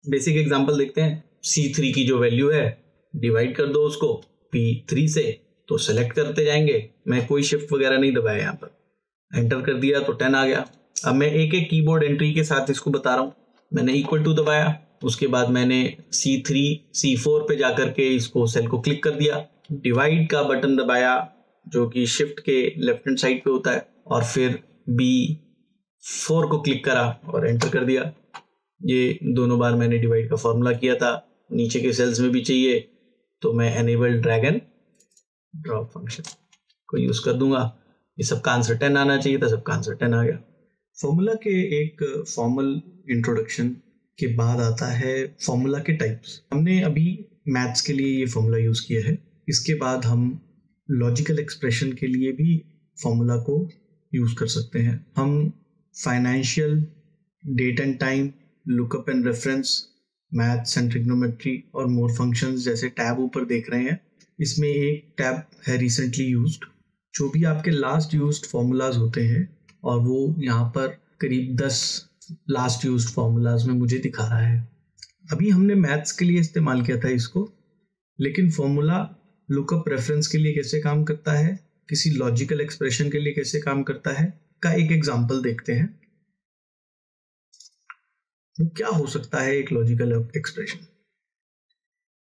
Basic example देखते हैं। C3 की जो वैल्यू है डिवाइड कर दो उसको P3 से, तो सेलेक्ट करते जाएंगे। मैं कोई शिफ्ट वगैरह नहीं दबाया, यहाँ पर एंटर कर दिया तो 10 आ गया। अब मैं एक एक कीबोर्ड एंट्री के साथ इसको बता रहा हूँ। मैंने इक्वल टू दबाया, उसके बाद मैंने C3 C4 पे जाकर के इसको सेल को क्लिक कर दिया, डिवाइड का बटन दबाया जो कि शिफ्ट के लेफ्ट हैंड साइड पे होता है, और फिर B4 को क्लिक करा और एंटर कर दिया। ये दोनों बार मैंने डिवाइड का फॉर्मूला किया था, नीचे के सेल्स में भी चाहिए तो मैं enable drag and drop function को यूज कर दूंगा। ये सबका आंसर 10 आना चाहिए था, सबका आंसर 10 आ गया। फॉर्मूला के एक फॉर्मल इंट्रोडक्शन के बाद आता है फॉर्मूला के टाइप्स। हमने अभी मैथ्स के लिए ये फॉर्मूला यूज किया है, इसके बाद हम लॉजिकल एक्सप्रेशन के लिए भी फॉर्मूला को यूज कर सकते हैं। हम financial, date and time, lookup and reference, maths and trigonometry और मोर फंक्शंस जैसे टैब ऊपर देख रहे हैं। इसमें एक टैब है रिसेंटली यूज्ड, जो भी आपके लास्ट यूज्ड फॉर्मूलाज होते हैं, और वो यहाँ पर करीब 10 लास्ट यूज्ड फॉर्मूलाज में मुझे दिखा रहा है। अभी हमने मैथ्स के लिए इस्तेमाल किया था इसको, लेकिन फॉर्मूला लुकअप रेफरेंस के लिए कैसे काम करता है, किसी लॉजिकल एक्सप्रेशन के लिए कैसे काम करता है का एक एग्जांपल देखते हैं। तो क्या हो सकता है एक लॉजिकल एक्सप्रेशन?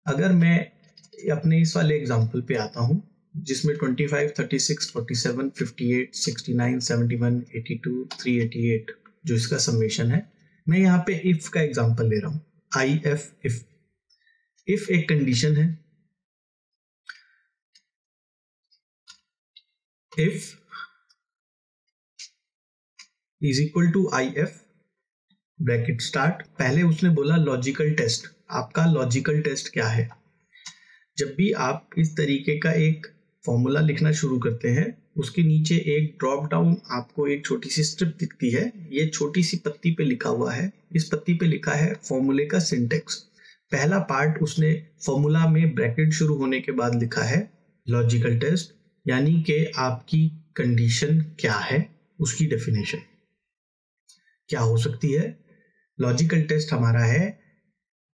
अगर मैं अपने इस वाले एग्जांपल पे आता हूं जिसमें 25, 36, 47, 58, 69, 71, 82, 388 जो इसका समेशन है, मैं यहाँ पे इफ का एग्जांपल ले रहा हूं। इफ एक कंडीशन है, if is equal to IF bracket start. पहले उसने बोला लॉजिकल टेस्ट। आपका लॉजिकल टेस्ट क्या है? जब भी आप इस तरीके का एक फॉर्मूला लिखना शुरू करते हैं, उसके नीचे एक ड्रॉप डाउन आपको एक छोटी सी स्ट्रिप दिखती है। ये छोटी सी पत्ती पे लिखा हुआ है, इस पत्ती पे लिखा है फॉर्मूले का सिंटेक्स। पहला पार्ट उसने फॉर्मूला में ब्रैकेट शुरू होने के बाद लिखा है लॉजिकल टेस्ट, यानी कि आपकी कंडीशन क्या है, उसकी डेफिनेशन क्या हो सकती है। लॉजिकल टेस्ट हमारा है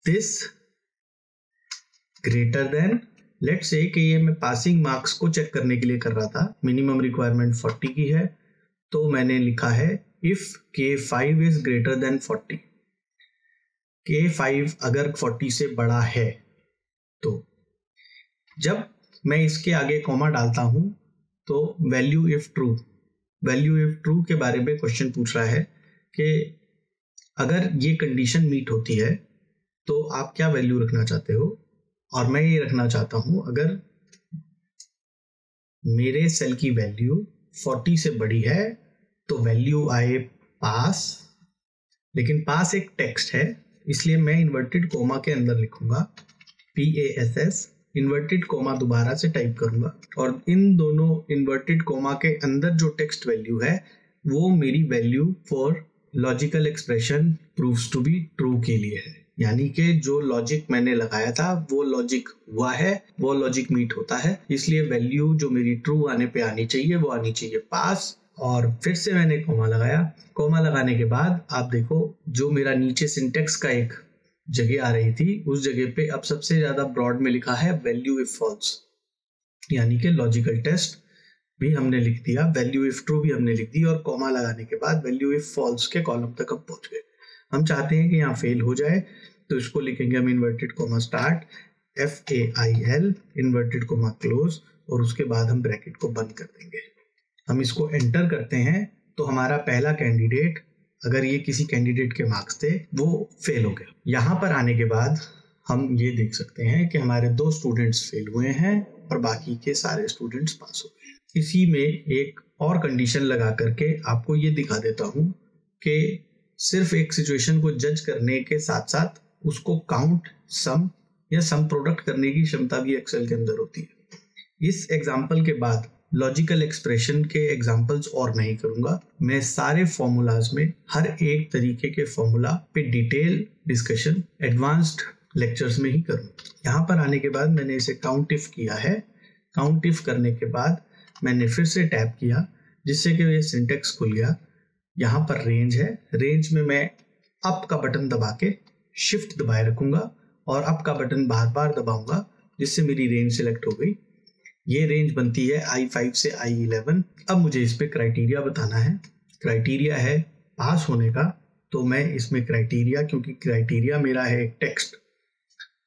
this greater than, let's say कि ये मैं पासिंग मार्क्स को चेक करने के लिए कर रहा था, मिनिमम रिक्वायरमेंट 40 की है, तो मैंने लिखा है if K5 is greater than 40, K5 अगर 40 से बड़ा है तो। जब मैं इसके आगे कॉमा डालता हूं तो वैल्यू इफ ट्रू के बारे में क्वेश्चन पूछ रहा है कि अगर ये कंडीशन मीट होती है तो आप क्या वैल्यू रखना चाहते हो, और मैं ये रखना चाहता हूं अगर मेरे सेल की वैल्यू 40 से बड़ी है तो वैल्यू आए पास, लेकिन पास एक टेक्स्ट है इसलिए मैं इन्वर्टेड कोमा के अंदर लिखूंगा PASS, इन्वर्टेड कोमा दोबारा से टाइप करूंगा, और इन दोनों इन्वर्टेड कोमा के अंदर जो टेक्स्ट वैल्यू है वो मेरी value for logical expression proves to be true के लिए है। यानी कि जो लॉजिक मैंने लगाया था वो लॉजिक हुआ है, वो लॉजिक मीट होता है, इसलिए वैल्यू जो मेरी ट्रू आने पे आनी चाहिए वो आनी चाहिए पास। और फिर से मैंने कोमा लगाया, कोमा लगाने के बाद आप देखो जो मेरा नीचे सिंटेक्स का एक जगह आ रही थी उस जगह पे अब सबसे ज्यादा ब्रॉड में लिखा है वैल्यू इफ फॉल्स, यानी कि लॉजिकल टेस्ट भी हमने लिख दिया, वैल्यू इफ ट्रू भी हमने लिख दी, और कोमा लगाने के बाद वैल्यू इफ फॉल्स के कॉलम तक हम पहुंच गए। हम चाहते हैं कि यहाँ फेल हो जाए तो इसको लिखेंगे हम inverted coma start FAIL inverted coma close, और उसके बाद हम ब्रैकेट को बंद कर देंगे। हम इसको एंटर करते हैं तो हमारा पहला कैंडिडेट, अगर ये किसी कैंडिडेट के मार्क्स थे, वो फेल हो गया। यहाँ पर आने के बाद हम ये देख सकते हैं कि हमारे 2 स्टूडेंट्स फेल हुए हैं और बाकी के सारे स्टूडेंट्स पास हो गए। इसी में एक और कंडीशन लगा करके आपको ये दिखा देता हूँ कि सिर्फ एक सिचुएशन को जज करने के साथ साथ उसको काउंट, सम या सम प्रोडक्ट करने की क्षमता भी एक्सेल के अंदर होती है। इस एग्जाम्पल के बाद लॉजिकल एक्सप्रेशन के एग्जाम्पल्स और नहीं करूंगा, मैं सारे फॉर्मूलाज में हर एक तरीके के फॉर्मूला पे डिटेल डिस्कशन एडवांस्ड लेक्चर्स में ही करूँ। यहाँ पर आने के बाद मैंने इसे काउंट इफ किया है, काउंट इफ करने के बाद मैंने फिर से टैप किया जिससे कि ये सिंटेक्स खुल गया। यहाँ पर रेंज है, रेंज में मैं अप का बटन दबा के शिफ्ट दबाए रखूंगा और अप का बटन बार बार दबाऊंगा, जिससे मेरी रेंज सिलेक्ट हो गई। ये रेंज बनती है I5 से I11। अब मुझे इस पे क्राइटेरिया बताना है। क्राइटेरिया है पास होने का, तो मैं इसमें क्राइटेरिया, क्योंकि क्राइटेरिया मेरा है एक टेक्स्ट,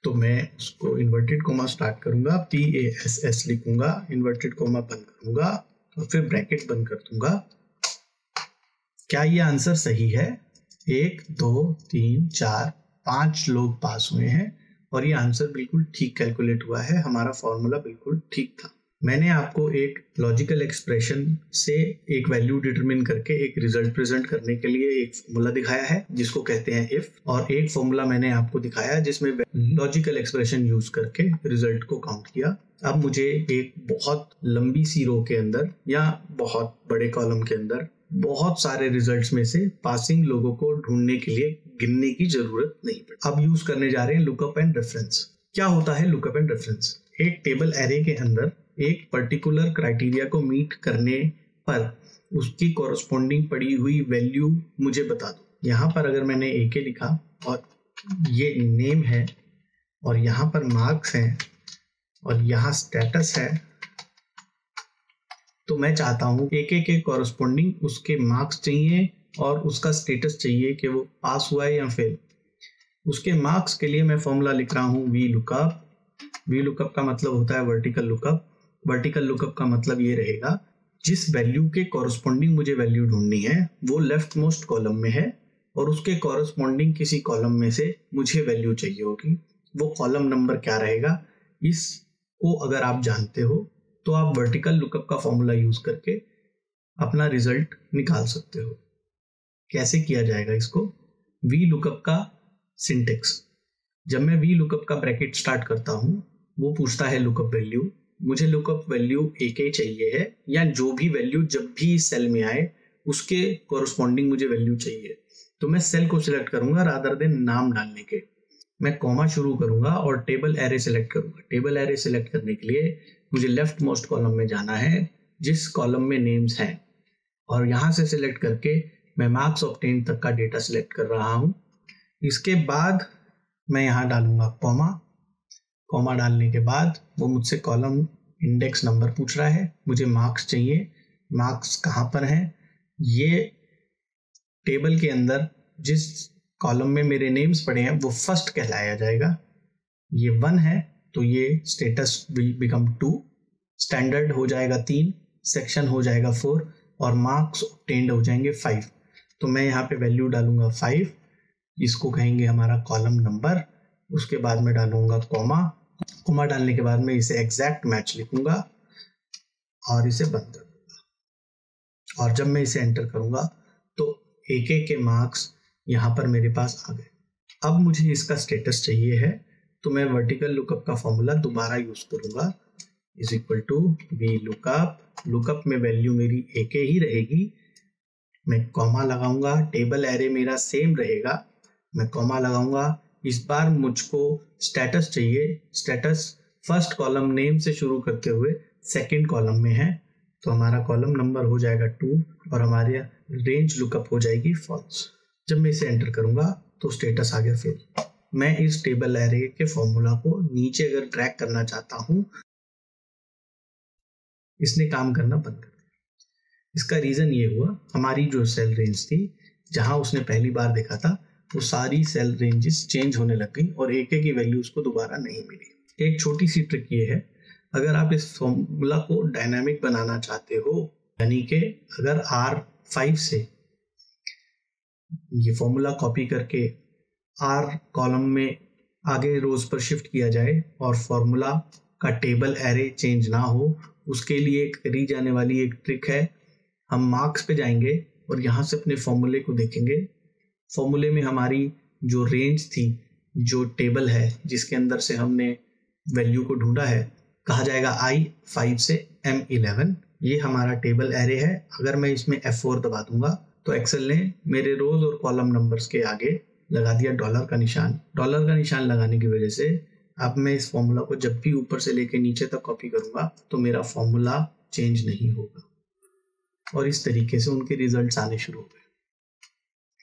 तो मैं उसको इन्वर्टेड कोमा स्टार्ट करूंगा, PASS लिखूंगा, इन्वर्टेड कोमा बंद करूंगा और फिर ब्रैकेट बंद कर दूंगा। क्या ये आंसर सही है? 1 2 3 4 5 लोग पास हुए हैं और ये आंसर बिल्कुल ठीक कैलकुलेट हुआ है। हमारा फॉर्मूला बिल्कुल ठीक था। मैंने आपको एक लॉजिकल एक्सप्रेशन से एक वैल्यू डिटरमिन करके एक रिजल्ट प्रेजेंट करने के लिए एक फॉर्मूला दिखाया है जिसको कहते हैं इफ, और एक फॉर्मूला मैंने आपको दिखाया जिसमें लॉजिकल एक्सप्रेशन यूज करके रिजल्ट को काउंट किया। अब मुझे एक बहुत लंबी सी रो के अंदर या बहुत बड़े कॉलम के अंदर बहुत सारे रिजल्ट्स में से पासिंग लोगों को ढूंढने के लिए गिनने की जरूरत नहीं पड़ी। अब यूज करने जा रहे हैं लुकअप एंड रेफरेंस। क्या होता है लुकअप एंड रेफरेंस? एक टेबल एरे के अंदर एक पर्टिकुलर क्राइटेरिया को मीट करने पर उसकी कॉरस्पॉन्डिंग पड़ी हुई वैल्यू मुझे बता दो। यहाँ पर अगर मैंने AK लिखा और ये नेम है और यहाँ पर मार्क्स हैं और यहाँ स्टेटस है, तो मैं चाहता हूँ AK के कॉरस्पॉन्डिंग उसके मार्क्स चाहिए और उसका स्टेटस चाहिए कि वो पास हुआ है या फेल। उसके मार्क्स के लिए मैं फॉर्मूला लिख रहा हूँ VLOOKUP। VLOOKUP का मतलब होता है वर्टिकल लुकअप। वर्टिकल लुकअप का मतलब ये रहेगा जिस वैल्यू के कॉरस्पॉन्डिंग मुझे वैल्यू ढूंढनी है वो लेफ्ट मोस्ट कॉलम में है और उसके कॉरस्पॉन्डिंग किसी कॉलम में से मुझे वैल्यू चाहिए होगी। वो कॉलम नंबर क्या रहेगा, इसको अगर आप जानते हो तो आप वर्टिकल लुकअप का फॉर्मूला यूज करके अपना रिजल्ट निकाल सकते हो। कैसे किया जाएगा इसको? VLOOKUP का सिंटेक्स। जब मैं VLOOKUP का ब्रैकेट स्टार्ट करता हूँ वो पूछता है लुकअप वैल्यू। मुझे लुकअप वैल्यू AK चाहिए है या जो भी वैल्यू जब भी इस सेल में आए उसके कॉरस्पॉन्डिंग मुझे वैल्यू चाहिए, तो मैं सेल को सिलेक्ट करूंगा रादर देन नाम डालने के। मैं कॉमा शुरू करूंगा और टेबल एरे सिलेक्ट करूंगा। टेबल एरे सिलेक्ट करने के लिए मुझे लेफ्ट मोस्ट कॉलम में जाना है जिस कॉलम में नेम्स हैं और यहाँ से सिलेक्ट करके मैं मार्क्स ऑब्टेन तक का डेटा सिलेक्ट कर रहा हूँ। इसके बाद मैं यहाँ डालूंगा कॉमा। कॉमा डालने के बाद वो मुझसे कॉलम इंडेक्स नंबर पूछ रहा है, मुझे मार्क्स चाहिए। मार्क्स कहाँ पर हैं? ये टेबल के अंदर जिस कॉलम में मेरे नेम्स पड़े हैं वो फर्स्ट कहलाया जाएगा। ये 1 है तो ये स्टेटस विल बिकम 2, स्टैंडर्ड हो जाएगा 3, सेक्शन हो जाएगा 4 और मार्क्स ऑब्टेन्ड हो जाएंगे 5। तो मैं यहाँ पे वैल्यू डालूंगा 5, इसको कहेंगे हमारा कॉलम नंबर। उसके बाद मैं डालूंगा कॉमा। कॉमा डालने के बाद मैं इसे एग्जैक्ट मैच लिखूंगा और इसे बंद कर दूंगा। और जब मैं इसे एंटर करूंगा तो AK के मार्क्स यहाँ पर मेरे पास आ गए। अब मुझे इसका स्टेटस चाहिए है तो मैं वर्टिकल लुकअप का फॉर्मूला दोबारा यूज करूंगा, is equal to VLOOKUP। Lookup में वैल्यू मेरी AK ही रहेगी। मैं कॉमा लगाऊंगा, टेबल एरे मेरा सेम रहेगा, मैं कॉमा लगाऊंगा। इस बार मुझको स्टेटस चाहिए। स्टेटस फर्स्ट कॉलम नेम से शुरू करते हुए सेकंड कॉलम में है, तो हमारा कॉलम नंबर हो जाएगा 2 और हमारी रेंज लुकअप हो जाएगी फॉल्स। जब मैं इसे एंटर करूंगा तो स्टेटस आ गया फेल। मैं इस टेबल एरे के फॉर्मूला को नीचे अगर ड्रैग करना चाहता हूं, इसने काम करना बंद कर दिया। इसका रीजन ये हुआ, हमारी जो सेल रेंज थी जहां उसने पहली बार देखा था वो सारी सेल रेंजेस चेंज होने लग गई और AK की वैल्यू उसको दोबारा नहीं मिली। एक छोटी सी ट्रिक ये है, अगर आप इस फॉर्मूला को डायनामिक बनाना चाहते हो, यानी कि अगर R5 से ये फॉर्मूला कॉपी करके R कॉलम में आगे रोज पर शिफ्ट किया जाए और फॉर्मूला का टेबल एरे चेंज ना हो, उसके लिए एक करी जाने वाली एक ट्रिक है। हम मार्क्स पे जाएंगे और यहाँ से अपने फॉर्मूले को देखेंगे। फॉर्मूले में हमारी जो रेंज थी, जो टेबल है जिसके अंदर से हमने वैल्यू को ढूंढा है, कहा जाएगा I5 से M11। ये हमारा टेबल एरे है। अगर मैं इसमें F4 दबा दूंगा तो एक्सेल ने मेरे रोज और कॉलम नंबर्स के आगे लगा दिया डॉलर का निशान। डॉलर का निशान लगाने की वजह से अब मैं इस फॉर्मूला को जब भी ऊपर से लेके नीचे तक कॉपी करूंगा तो मेरा फॉर्मूला चेंज नहीं होगा और इस तरीके से उनके रिजल्ट्स आने शुरू हो गए।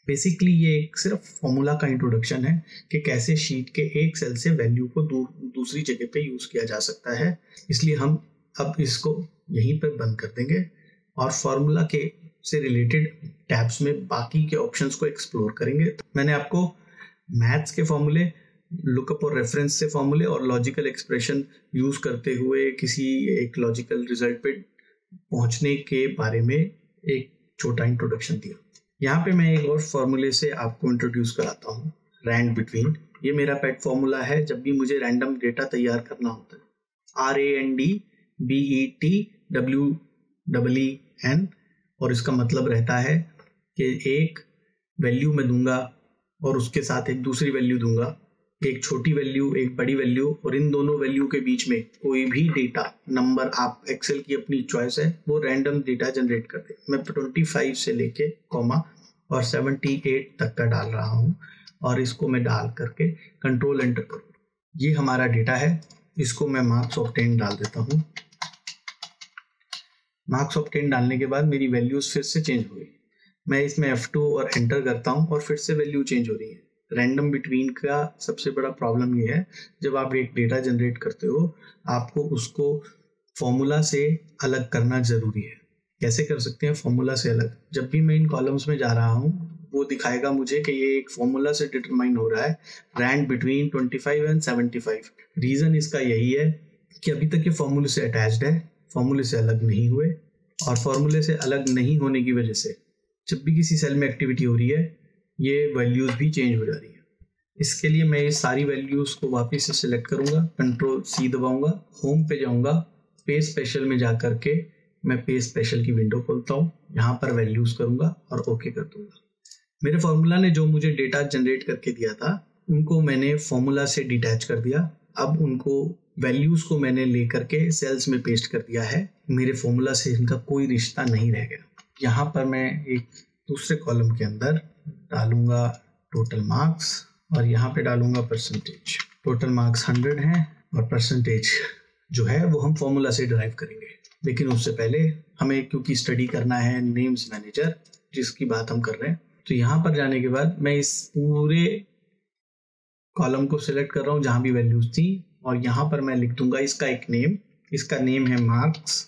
बेसिकली ये एक सिर्फ फॉर्मूला का इंट्रोडक्शन है कि कैसे शीट के एक सेल से वैल्यू को दूसरी जगह पे यूज किया जा सकता है। इसलिए हम अब इसको यहीं पर बंद कर देंगे और फॉर्मूला के से रिलेटेड टैब्स में बाकी के ऑप्शंस को एक्सप्लोर करेंगे। मैंने आपको मैथ्स के फॉर्मूले, लुकअप और रेफरेंस से फॉर्मूले और लॉजिकल एक्सप्रेशन यूज करते हुए किसी एक लॉजिकल रिजल्ट पे पहुंचने के बारे में एक छोटा इंट्रोडक्शन दिया। यहाँ पे मैं एक और फॉर्मूले से आपको इंट्रोड्यूस कराता हूँ, रैंड बिटवीन। ये मेरा पेट फॉर्मूला है जब भी मुझे रैंडम डेटा तैयार करना होता है। RANDBETWEEN, और इसका मतलब रहता है कि एक वैल्यू मैं दूंगा और उसके साथ एक दूसरी वैल्यू दूंगा, एक छोटी वैल्यू एक बड़ी वैल्यू, और इन दोनों वैल्यू के बीच में कोई भी डेटा नंबर, आप एक्सेल की अपनी चॉइस है, वो रैंडम डेटा जनरेट कर दे। मैं 25 से लेके कॉमा और 78 तक का डाल रहा हूँ और इसको मैं डाल करके कंट्रोल एंटर करूँ। ये हमारा डेटा है, इसको मैं मार्क्स ऑफ 10 डाल देता हूँ। मार्क्स ऑफ 10 डालने के बाद मेरी वैल्यूज फिर से चेंज हो गई। मैं इसमें F2 और एंटर करता हूँ और फिर से वैल्यू चेंज हो रही है। रैंडम बिटवीन का सबसे बड़ा प्रॉब्लम ये है, जब आप एक डेटा जनरेट करते हो आपको उसको फॉर्मूला से अलग करना जरूरी है। कैसे कर सकते हैं फॉर्मूला से अलग? जब भी मैं इन कॉलम्स में जा रहा हूँ वो दिखाएगा मुझे कि ये एक फॉर्मूला से डिटरमाइन हो रहा है, रैंड बिटवीन 25 एंड 75। रीजन इसका यही है कि अभी तक ये फॉर्मूले से अटैच्ड है, फॉर्मूले से अलग नहीं हुए, और फॉर्मूले से अलग नहीं होने की वजह से जब भी किसी सेल में एक्टिविटी हो रही है ये वैल्यूज भी चेंज हो जा रही है। इसके लिए मैं ये सारी वैल्यूज को वापस से सिलेक्ट करूंगा, कंट्रोल C दबाऊंगा, होम पे जाऊंगा, पे स्पेशल में जा करके मैं पे स्पेशल की विंडो खोलता हूँ, यहाँ पर वैल्यूज करूंगा और ओके कर दूंगा। मेरे फॉर्मूला ने जो मुझे डेटा जनरेट करके दिया था उनको मैंने फॉर्मूला से डिटैच कर दिया। अब उनको वैल्यूज को मैंने लेकर के सेल्स में पेस्ट कर दिया है, मेरे फॉर्मूला से इनका कोई रिश्ता नहीं रह गया। यहाँ पर मैं एक दूसरे कॉलम के अंदर डालूंगा टोटल मार्क्स और यहाँ पे डालूंगा परसेंटेज। टोटल मार्क्स 100 हैं और परसेंटेज जो है वो हम फॉर्मूला से डिराइव करेंगे। लेकिन उससे पहले हमें क्योंकि स्टडी करना है नेम्स मैनेजर जिसकी बात हम कर रहे हैं, तो यहाँ पर जाने के बाद मैं इस पूरे कॉलम को सिलेक्ट कर रहा हूँ जहाँ भी वैल्यूज थी, और यहाँ पर मैं लिख दूंगा इसका एक नेम, इसका नेम है मार्क्स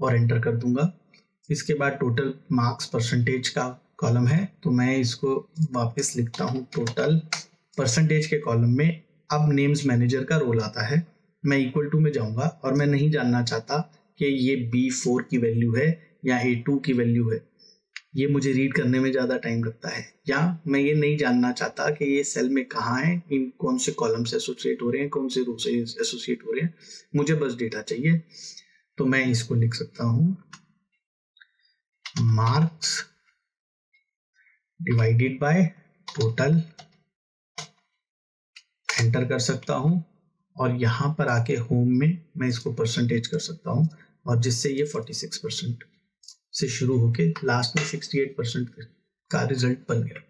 और एंटर कर दूंगा। इसके बाद टोटल मार्क्स परसेंटेज का कॉलम है तो मैं इसको वापस लिखता हूँ टोटल परसेंटेज के कॉलम में। अब नेम्स मैनेजर का रोल आता है, मैं इक्वल टू में जाऊंगा और मैं नहीं जानना चाहता कि ये B4 की वैल्यू है या A2 की वैल्यू है, ये मुझे रीड करने में ज़्यादा टाइम लगता है, या मैं ये नहीं जानना चाहता कि ये सेल में कहाँ है, इन कौन से कॉलम से एसोसिएट हो रहे हैं, कौन से रो से एसोसिएट हो रहे हैं, मुझे बस डेटा चाहिए। तो मैं इसको लिख सकता हूँ marks divided by total, enter कर सकता हूं और यहां पर आके होम में मैं इसको परसेंटेज कर सकता हूं, और जिससे ये 46% से शुरू होके लास्ट में 68% का रिजल्ट बन गया।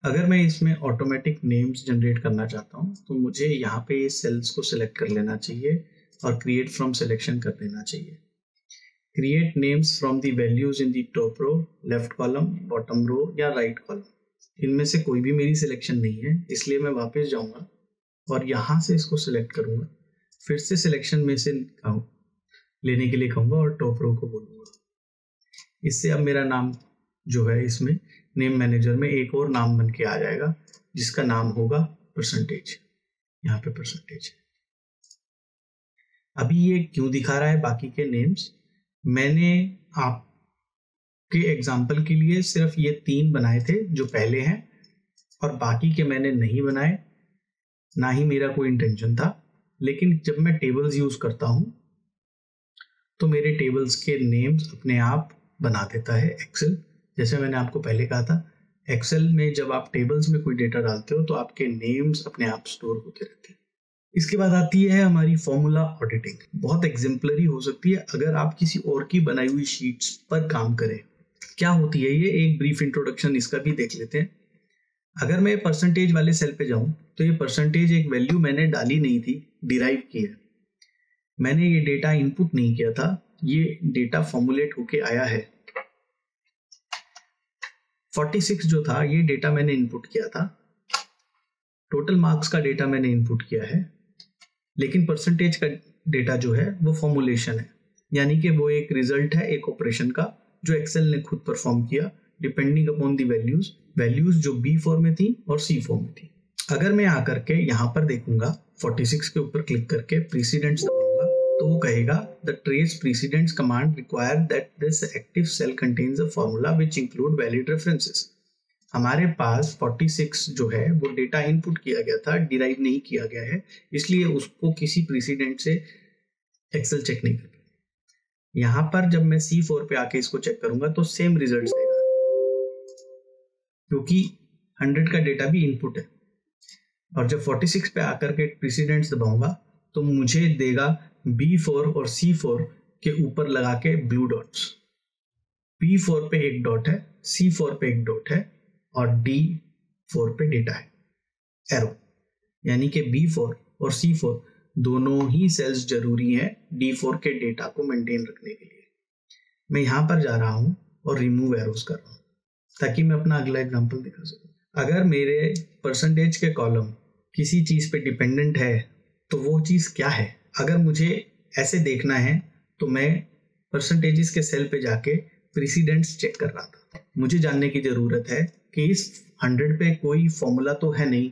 अगर मैं इसमें ऑटोमेटिक नेम्स जनरेट करना चाहता हूं तो मुझे यहाँ पे ये सेल्स को सिलेक्ट कर लेना चाहिए और क्रिएट फ्रॉम सिलेक्शन कर देना चाहिए। Create names from the values in the top row, left column, bottom row या राइट कॉलम। इनमें से कोई भी मेरी सिलेक्शन नहीं है, इसलिए मैं वापस जाऊंगा और यहाँ से इसको सिलेक्ट करूंगा, फिर से सिलेक्शन में से लेने के लिए कहूँगा और टॉप रो को बोलूँगा। इससे अब मेरा नाम जो है इसमें नेम मैनेजर में एक और नाम बन के आ जाएगा जिसका नाम होगा परसेंटेज। यहाँ पे परसेंटेज। अभी ये क्यों दिखा रहा है बाकी के नेम्स? मैंने आपके एग्जाम्पल के लिए सिर्फ ये 3 बनाए थे जो पहले हैं, और बाकी के मैंने नहीं बनाए, ना ही मेरा कोई इंटेंशन था। लेकिन जब मैं टेबल्स यूज करता हूं तो मेरे टेबल्स के नेम्स अपने आप बना देता है एक्सेल। जैसे मैंने आपको पहले कहा था, एक्सेल में जब आप टेबल्स में कोई डेटा डालते हो तो आपके नेम्स अपने आप स्टोर होते रहते हैं। इसके बाद आती है हमारी फॉर्मूला ऑडिटिंग। बहुत एग्जाम्पलरी हो सकती है अगर आप किसी और की बनाई हुई शीट्स पर काम करें। क्या होती है ये, एक ब्रीफ इंट्रोडक्शन इसका भी देख लेते हैं। अगर मैं परसेंटेज वाले सेल पे जाऊं तो ये परसेंटेज एक वैल्यू मैंने डाली नहीं थी, डिराइव की है। मैंने ये डेटा इनपुट नहीं किया था, ये डेटा फॉर्मुलेट होके आया है। 46 जो था ये डेटा मैंने इनपुट किया था, टोटल मार्क्स का डेटा मैंने इनपुट किया है, लेकिन परसेंटेज का डेटा जो है वो फॉर्मुलेशन है, यानी कि वो एक रिजल्ट है एक ऑपरेशन का जो एक्सेल ने खुद परफॉर्म किया डिपेंडिंग अपॉन दी वैल्यूज जो B4 में थी और C4 में थी। अगर मैं आकर के यहाँ पर देखूंगा 46 के ऊपर क्लिक करके प्रीसीडेंट्स दबाऊंगा तो वो कहेगा the trace precedents command require that this active cell contains a formula which include valid references. हमारे पास 46 जो है वो डेटा इनपुट किया गया था, डिराइव नहीं किया गया है, इसलिए उसको किसी प्रीसीडेंट से एक्सेल चेक नहीं कर। यहाँ पर जब मैं C4 पे आके इसको चेक करूंगा तो सेम रिजल्ट देगा क्योंकि 100 का डेटा भी इनपुट है। और जब 46 पे आकर के प्रीसीडेंट्स दबाऊंगा तो मुझे देगा B4 और C4 के ऊपर लगा के ब्लू डॉट्स। B4 पे एक डॉट है, C4 पे एक डॉट है और D4 पे डेटा है एरो, यानी कि B4 और C4 दोनों ही सेल्स जरूरी हैं D4 के डेटा को मेंटेन रखने के लिए। मैं यहां पर जा रहा हूं और रिमूव एरोस कर रहा हूं ताकि मैं अपना अगला एग्जांपल दिखा सकूं। अगर मेरे परसेंटेज के कॉलम किसी चीज पे डिपेंडेंट है तो वो चीज क्या है? अगर मुझे ऐसे देखना है तो मैं परसेंटेजेस के सेल पे जाके प्रीसीडेंट्स चेक कर रहा था। मुझे जानने की जरूरत है कि इस 100 पे कोई फॉर्मूला तो है नहीं,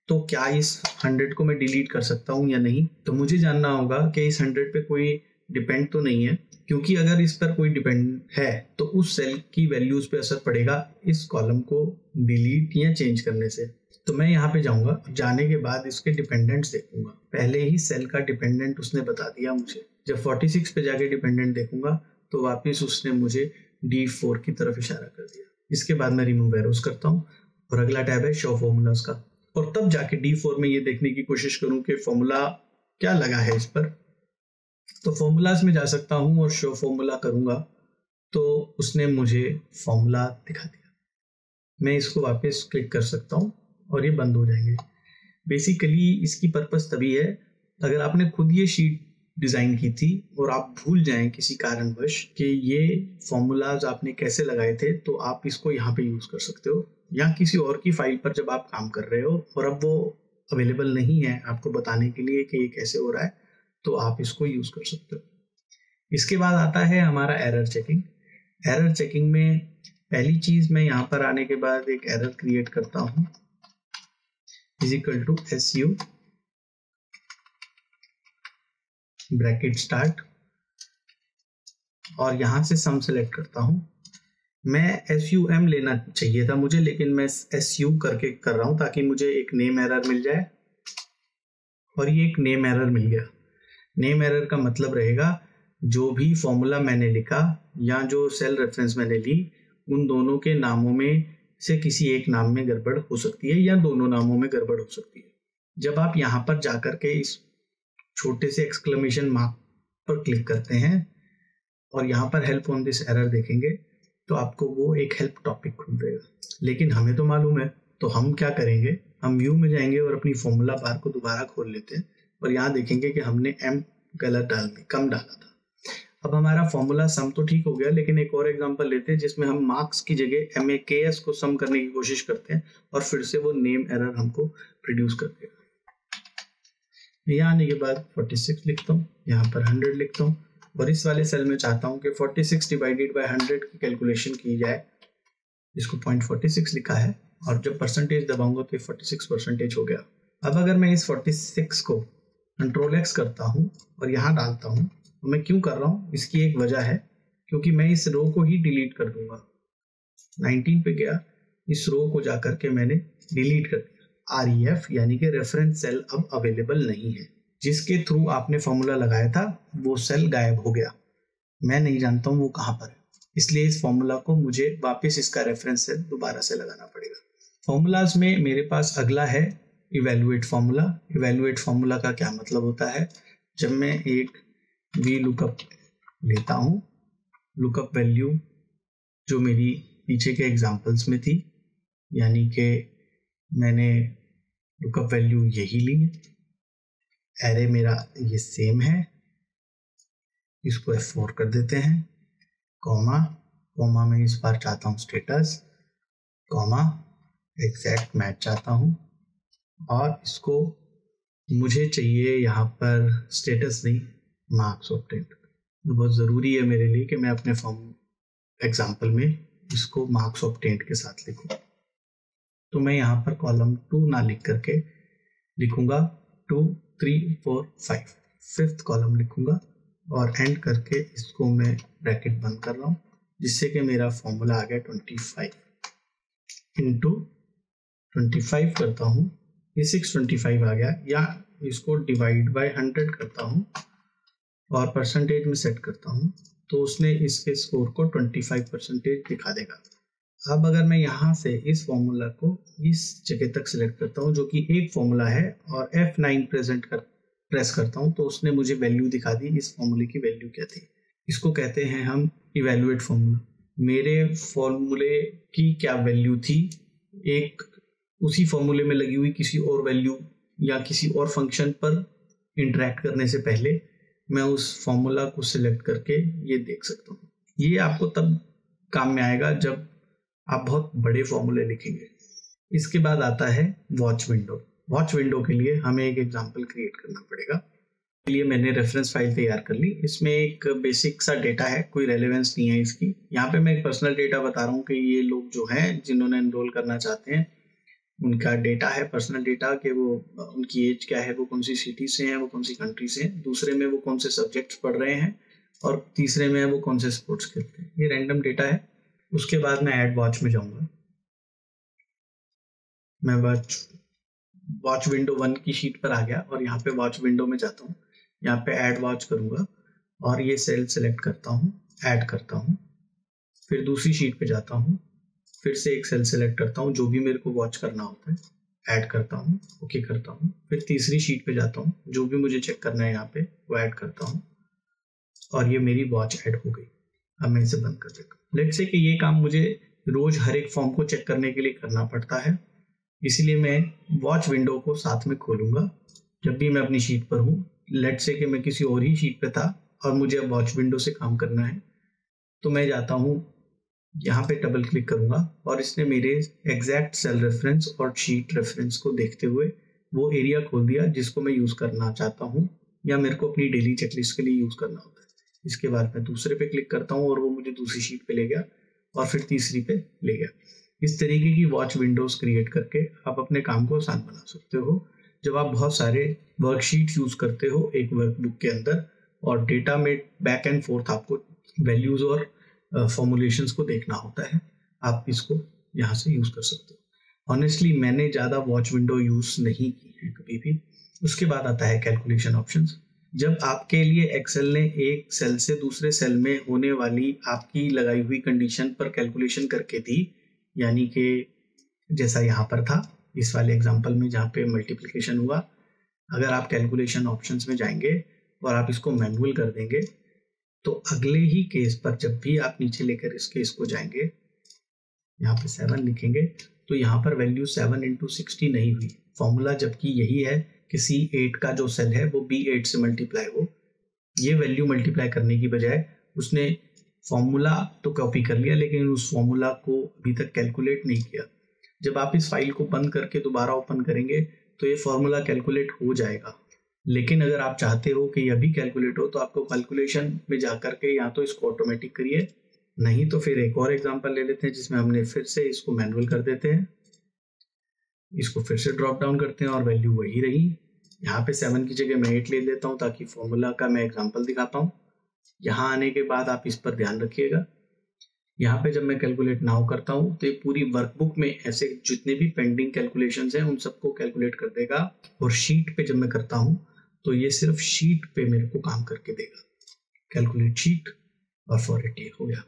तो क्या इस 100 को मैं डिलीट कर सकता हूँ या नहीं। तो मुझे जानना होगा कि इस 100 पे कोई डिपेंड तो नहीं है, क्योंकि अगर इस पर कोई डिपेंड है तो उस सेल की वैल्यूज पे असर पड़ेगा इस कॉलम को डिलीट या चेंज करने से। तो मैं यहाँ पे जाऊंगा, जाने के बाद इसके डिपेंडेंट्स देखूंगा। पहले ही सेल का डिपेंडेंट उसने बता दिया मुझे। जब 46 पे जाके डिपेंडेंट देखूंगा तो वापस उसने मुझे D4 की तरफ इशारा कर दिया। इसके बाद मैं रिमूव एरोस करता हूँ और अगला टैब है शो फॉर्मूलाज का, और तब जाके D4 में ये देखने की कोशिश करूँ कि फॉर्मूला क्या लगा है इस पर। तो फॉर्मूलाज में जा सकता हूँ और शो फॉर्मूला करूंगा तो उसने मुझे फॉर्मूला दिखा दिया। मैं इसको वापस क्लिक कर सकता हूँ और ये बंद हो जाएंगे। बेसिकली इसकी पर्पस तभी है अगर आपने खुद ये शीट डिजाइन की थी और आप भूल जाएं किसी कारणवश कि ये फॉर्मूलाज आपने कैसे लगाए थे, तो आप इसको यहाँ पे यूज कर सकते हो, या किसी और की फाइल पर जब आप काम कर रहे हो और अब वो अवेलेबल नहीं है आपको बताने के लिए कि ये कैसे हो रहा है, तो आप इसको यूज कर सकते हो। इसके बाद आता है हमारा एरर चेकिंग। एरर चेकिंग में पहली चीज मैं यहाँ पर आने के बाद एक एरर क्रिएट करता हूँ = SU ब्रैकेट स्टार्ट, और यहां से सम सेलेक्ट करता हूं। मैं SUM लेना चाहिए था मुझे, लेकिन मैं SU करके कर रहा हूं ताकि मुझे एक नेम एरर मिल जाए, और ये एक नेम एरर मिल गया। नेम एरर का मतलब रहेगा जो भी फॉर्मूला मैंने लिखा या जो सेल रेफरेंस मैंने ली, उन दोनों के नामों में से किसी एक नाम में गड़बड़ हो सकती है या दोनों नामों में गड़बड़ हो सकती है। जब आप यहाँ पर जाकर के इस छोटे से एक्सक्लेमेशन मार्क पर क्लिक करते हैं और यहाँ पर हेल्प ऑन दिस एरर देखेंगे तो आपको वो एक हेल्प टॉपिक खुल देगा। लेकिन हमें तो मालूम है, तो हम क्या करेंगे, हम व्यू में जाएंगे और अपनी फॉर्मूला बार को दोबारा खोल लेते हैं और यहाँ देखेंगे कि हमने M गलत कम डाला था। अब हमारा फॉर्मूला सम तो ठीक हो गया, लेकिन एक और एग्जांपल लेते हैं जिसमें हम मार्क्स की जगह MAKS को सम करने की कोशिश करते हैं और फिर से वो नेम एरर हमको प्रोड्यूस कर देगा। यहाँ आने के बाद 46 लिखता हूँ, यहाँ पर 100 लिखता हूँ, और इस वाले सेल में चाहता हूँ कि 46 डिवाइडेड बाय 100 की कैलकुलेशन की जाए। इसको 0.46 लिखा है और जब परसेंटेज दबाऊंगा तो 46% हो गया। अब अगर मैं इस 46 को Ctrl+X करता हूँ और यहाँ डालता हूँ, तो मैं क्यों कर रहा हूँ, इसकी एक वजह है, क्योंकि मैं इस रो को ही डिलीट कर दूंगा। 19 पे गया, इस रो को जाकर के मैंने डिलीट कर दिया। REF यानी कि रेफरेंस सेल अब अवेलेबल नहीं है। जिसके थ्रू आपने फॉर्मूला लगाया था वो सेल गायब हो गया, मैं नहीं जानता हूँ वो कहाँ पर है, इसलिए इस फॉर्मूला को मुझे वापस इसका रेफरेंस सेल दोबारा से लगाना पड़ेगा। फॉर्मूलाज में मेरे पास अगला है इवेल्युएट फॉर्मूला। इवेल्युएट फॉर्मूला का क्या मतलब होता है, जब मैं एक VLOOKUP लेता हूँ, लुकअप वैल्यू जो मेरी पीछे के एग्जांपल्स में थी, यानी कि मैंने लुकअप वैल्यू यही ली है, एरे मेरा ये सेम है, इसको F4 कर देते हैं, कॉमा में इस बार चाहता हूँ स्टेटस, कॉमा एग्जैक्ट मैच चाहता हूँ और इसको मुझे चाहिए यहाँ पर स्टेटस नहीं, मार्क्स ऑब्टेन्ड। तो बहुत ज़रूरी है मेरे लिए कि मैं अपने फॉर्म एग्जाम्पल में इसको मार्क्स ऑब्टेन्ड के साथ लिखूँ। तो मैं यहाँ पर कॉलम 2 ना लिख करके लिखूँगा 2, 3, 4, 5, 5th कॉलम लिखूँगा और एंड करके इसको मैं ब्रैकेट बंद कर रहा हूँ, जिससे कि मेरा फॉर्मूला आ गया 25 इंटू 25 करता हूँ, ये 625 आ गया, या इसको डिवाइड बाय 100 करता हूँ और परसेंटेज में सेट करता हूँ, तो उसने इसके स्कोर को 25% दिखा देगा। अब अगर मैं यहाँ से इस फॉर्मूला को इस जगह तक सिलेक्ट करता हूँ जो कि एक फॉर्मूला है और F9 प्रेस करता हूँ, तो उसने मुझे वैल्यू दिखा दी। इस फॉर्मूले की वैल्यू क्या थी, इसको कहते हैं हम इवैल्यूएट फॉर्मूला। मेरे फॉर्मूले की क्या वैल्यू थी, एक उसी फॉर्मूले में लगी हुई किसी और वैल्यू या किसी और फंक्शन पर इंटरेक्ट करने से पहले मैं उस फॉर्मूला को सिलेक्ट करके ये देख सकता हूँ। ये आपको तब काम में आएगा जब आप बहुत बड़े फॉर्मूले लिखेंगे। इसके बाद आता है वॉच विंडो। वॉच विंडो के लिए हमें एक एग्जांपल क्रिएट करना पड़ेगा। के लिए मैंने रेफरेंस फाइल तैयार कर ली। इसमें एक बेसिक सा डेटा है, कोई रेलेवेंस नहीं है इसकी। यहाँ पे मैं एक पर्सनल डेटा बता रहा हूँ कि ये लोग जो हैं जिन्होंने एनरोल करना चाहते हैं उनका डेटा है, पर्सनल डेटा, कि वो उनकी एज क्या है, वो कौन सी सिटी से हैं, वो कौन सी कंट्री से हैं, दूसरे में वो कौन से सब्जेक्ट्स पढ़ रहे हैं और तीसरे में वो कौन से स्पोर्ट्स खेलते हैं। ये रैंडम डेटा है। उसके बाद मैं ऐड वॉच में जाऊंगा। मैं वॉच विंडो 1 की शीट पर आ गया और यहाँ पे वॉच विंडो में जाता हूँ, यहाँ पे ऐड वॉच करूँगा और ये सेल सेलेक्ट करता हूँ, ऐड करता हूँ, फिर दूसरी शीट पे जाता हूँ, फिर से एक सेल सेलेक्ट करता हूँ जो भी मेरे को वॉच करना होता है, ऐड करता हूँ, ओके करता हूँ, फिर तीसरी शीट पे जाता हूँ, जो भी मुझे चेक करना है यहाँ पे वो ऐड करता हूँ और ये मेरी वॉच ऐड हो गई। अब मैं इसे बंद कर देता हूँ। लेट्स से कि ये काम मुझे रोज हर एक फॉर्म को चेक करने के लिए करना पड़ता है, इसलिए मैं वॉच विंडो को साथ में खोलूंगा जब भी मैं अपनी शीट पर हूँ। लेट्स से कि मैं किसी और ही शीट पे था और मुझे अब वॉच विंडो से काम करना है, तो मैं जाता हूँ यहाँ पे डबल क्लिक करूंगा और इसने मेरे एग्जैक्ट सेल रेफरेंस और शीट रेफरेंस को देखते हुए वो एरिया खोल दिया जिसको मैं यूज करना चाहता हूँ या मेरे को अपनी डेली चेकलिस्ट के लिए यूज करना होता है। इसके बाद मैं दूसरे पे क्लिक करता हूँ और वो मुझे दूसरी शीट पे ले गया और फिर तीसरी पे ले गया। इस तरीके की वॉच विंडोज क्रिएट करके आप अपने काम को आसान बना सकते हो जब आप बहुत सारे वर्कशीट यूज करते हो एक वर्कबुक के अंदर और डेटा में बैक एंड फोर्थ आपको वैल्यूज और फॉर्मुलेशंस को देखना होता है। आप इसको यहाँ से यूज कर सकते हो। ऑनेस्टली मैंने ज़्यादा वॉच विंडो यूज नहीं की है कभी भी। उसके बाद आता है कैलकुलेशन ऑप्शंस। जब आपके लिए एक्सेल ने एक सेल से दूसरे सेल में होने वाली आपकी लगाई हुई कंडीशन पर कैलकुलेशन करके दी, यानी कि जैसा यहाँ पर था इस वाले एग्जांपल में जहाँ पे मल्टीप्लिकेशन हुआ, अगर आप कैलकुलेशन ऑप्शंस में जाएंगे और आप इसको मैनुअल कर देंगे तो अगले ही केस पर जब भी आप नीचे लेकर इस केस को जाएंगे, यहाँ पे 7 लिखेंगे तो यहाँ पर वैल्यू 7 × 60 नहीं हुई। फॉर्मूला जबकि यही है कि C8 का जो सेल है वो B8 से मल्टीप्लाई हो। ये वैल्यू मल्टीप्लाई करने की बजाय उसने फॉर्मूला तो कॉपी कर लिया लेकिन उस फॉर्मूला को अभी तक कैलकुलेट नहीं किया। जब आप इस फाइल को बंद करके दोबारा ओपन करेंगे तो ये फॉर्मूला कैलकुलेट हो जाएगा, लेकिन अगर आप चाहते हो कि यह भी कैलकुलेट हो तो आपको कैलकुलेशन में जाकर के या तो इसको ऑटोमेटिक करिए, नहीं तो फिर एक और एग्जांपल ले लेते हैं जिसमें हमने फिर से इसको मैनुअल कर देते हैं, इसको फिर से ड्रॉप डाउन करते हैं और वैल्यू वही रही। यहाँ पे 7 की जगह मैं 8 ले लेता हूँ ताकि फॉर्मूला का मैं एग्जांपल दिखा पाऊँ। यहाँ आने के बाद आप इस पर ध्यान रखिएगा, यहाँ पे जब मैं कैलकुलेट नाउ करता हूँ तो ये पूरी वर्कबुक में ऐसे जितने भी पेंडिंग कैलकुलेशंस हैं उन सबको कैलकुलेट कर देगा और शीट पे जब मैं करता हूँ तो ये सिर्फ शीट पे मेरे को काम करके देगा। कैलकुलेट शीट और फॉर्मेट ये हो गया।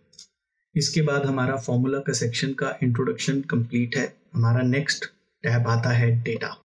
इसके बाद हमारा फॉर्मूला का सेक्शन का इंट्रोडक्शन कंप्लीट है। हमारा नेक्स्ट टैब आता है डेटा।